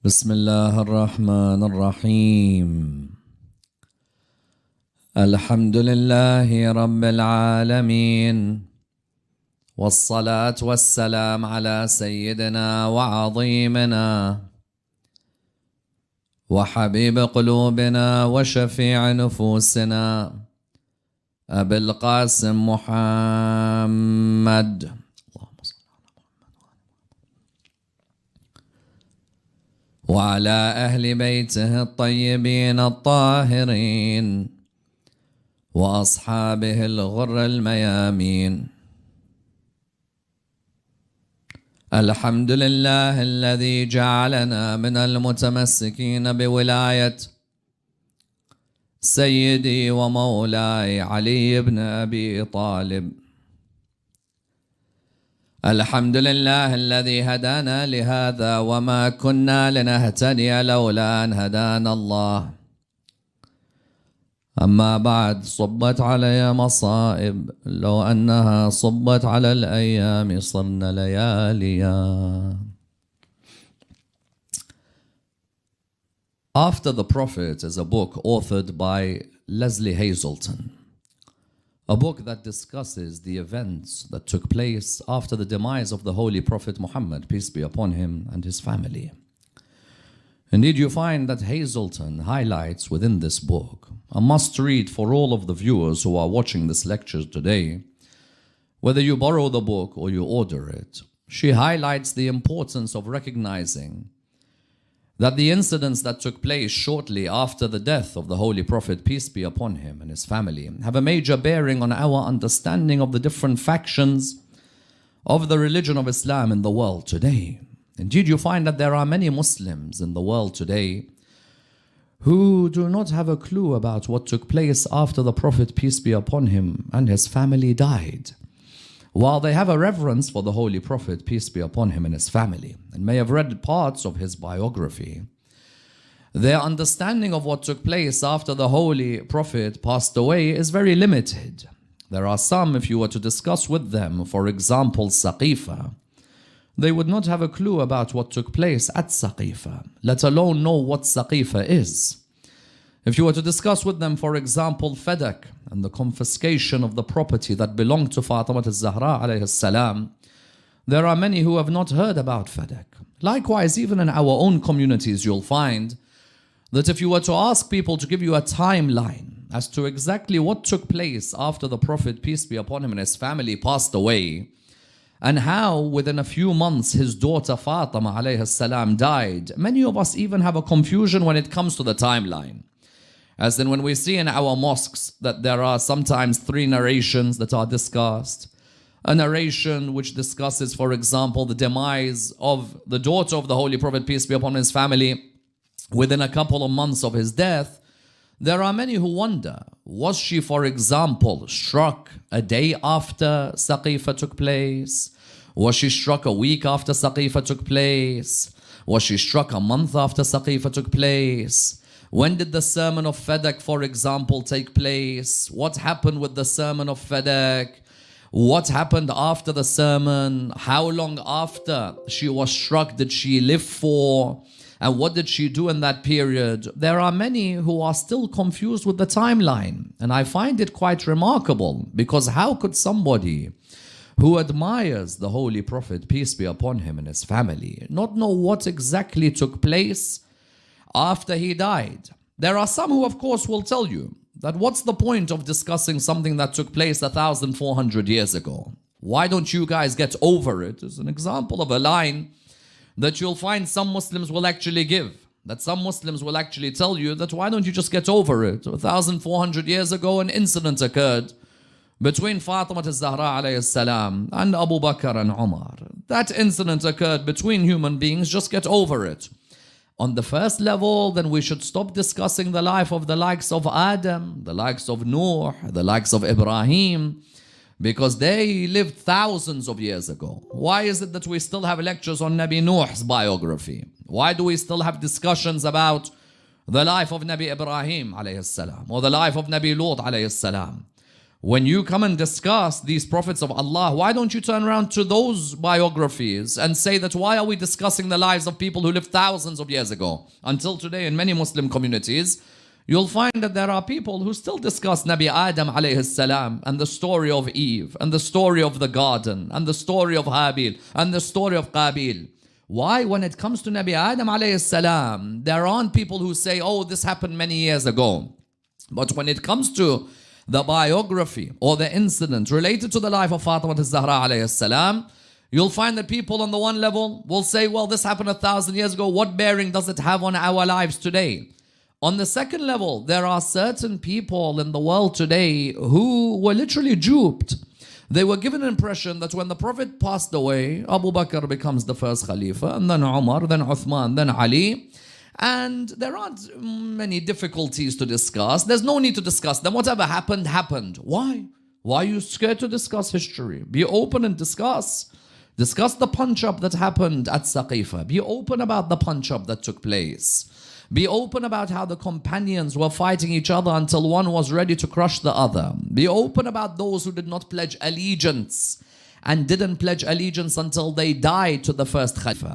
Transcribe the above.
بسم الله الرحمن الرحيم. الحمد لله رب العالمين، والصلاة والسلام على سيدنا وعظيمنا وحبيب قلوبنا وشفيع نفوسنا أبي القاسم محمد وعلى أهل بيته الطيبين الطاهرين وأصحابه الغر الميامين. الحمد لله الذي جعلنا من المتمسكين بولاية سيدي ومولاي علي بن أبي طالب. الحمد لله الذي هدانا لهذا وما كنا لنهتدي لولا أن هدانا الله. أما بعد، صبت علي مصائب لو أنها صبت على الأيام صرنا لياليا. After the Prophet is a book authored by Leslie Hazelton. A book that discusses the events that took place after the demise of the Holy Prophet Muhammad, peace be upon him, and his family. Indeed, you find that Hazelton highlights within this book a must-read for all of the viewers who are watching this lecture today. Whether you borrow the book or you order it, she highlights the importance of recognizing that the incidents that took place shortly after the death of the Holy Prophet, peace be upon him, and his family, have a major bearing on our understanding of the different factions of the religion of Islam in the world today. Indeed, you find that there are many Muslims in the world today who do not have a clue about what took place after the Prophet, peace be upon him, and his family died. While they have a reverence for the Holy Prophet, peace be upon him, and his family, and may have read parts of his biography, their understanding of what took place after the Holy Prophet passed away is very limited. There are some, if you were to discuss with them, for example, Saqifa, they would not have a clue about what took place at Saqifa, let alone know what Saqifa is. If you were to discuss with them, for example, Fadak and the confiscation of the property that belonged to Fatima al-Zahra alayhi salam, there are many who have not heard about Fadak. Likewise, even in our own communities, you'll find that if you were to ask people to give you a timeline as to exactly what took place after the Prophet, peace be upon him, and his family passed away, and how within a few months his daughter Fatima alayhi salam died, many of us even have a confusion when it comes to the timeline. As in when we see in our mosques that there are sometimes 3 narrations that are discussed. A narration which discusses, for example, the demise of the daughter of the Holy Prophet, peace be upon his family, within a couple of months of his death. There are many who wonder, was she, for example, struck a day after Saqifa took place? Was she struck a week after Saqifa took place? Was she struck a month after Saqifa took place? When did the sermon of Fadak, for example, take place? What happened with the sermon of Fadak? What happened after the sermon? How long after she was struck did she live for? And what did she do in that period? There are many who are still confused with the timeline. And I find it quite remarkable, because how could somebody who admires the Holy Prophet, peace be upon him, and his family, not know what exactly took place after he died? There are some who, of course, will tell you that what's the point of discussing something that took place 1,400 years ago? Why don't you guys get over it? As an example of a line that you'll find some Muslims will actually give. that some Muslims will actually tell you that why don't you just get over it? 1,400 years ago, an incident occurred between Fatima al-Zahra alayhi salam and Abu Bakr and Umar. That incident occurred between human beings, just get over it. On the first level, then we should stop discussing the life of the likes of Adam, the likes of Noah, the likes of Ibrahim, because they lived thousands of years ago. Why is it that we still have lectures on Nabi Nuh's biography? Why do we still have discussions about the life of Nabi Ibrahim alayhi salam or the life of Nabi Lut alayhi salam? When you come and discuss these prophets of Allah, why don't you turn around to those biographies and say that why are we discussing the lives of people who lived thousands of years ago? Until today, in many Muslim communities, you'll find that there are people who still discuss Nabi Adam alayhi salam and the story of Eve and the story of the garden and the story of Habil and the story of Qabil. Why, when it comes to Nabi Adam alayhi salam, there aren't people who say, oh, this happened many years ago. But when it comes to the biography or the incident related to the life of Fatima al-Zahra alayhi salam, you'll find that people on the one level will say, well, this happened 1,000 years ago. What bearing does it have on our lives today? On the second level, there are certain people in the world today who were literally duped. They were given an impression that when the Prophet passed away, Abu Bakr becomes the first Khalifa, and then Umar, then Uthman, then Ali. And there aren't many difficulties to discuss. There's no need to discuss them. Whatever happened, happened. Why? Why are you scared to discuss history? Be open and discuss. Discuss the punch-up that happened at Saqifa. Be open about the punch-up that took place. Be open about how the companions were fighting each other until one was ready to crush the other. Be open about those who did not pledge allegiance and didn't pledge allegiance until they died to the first Khalifa.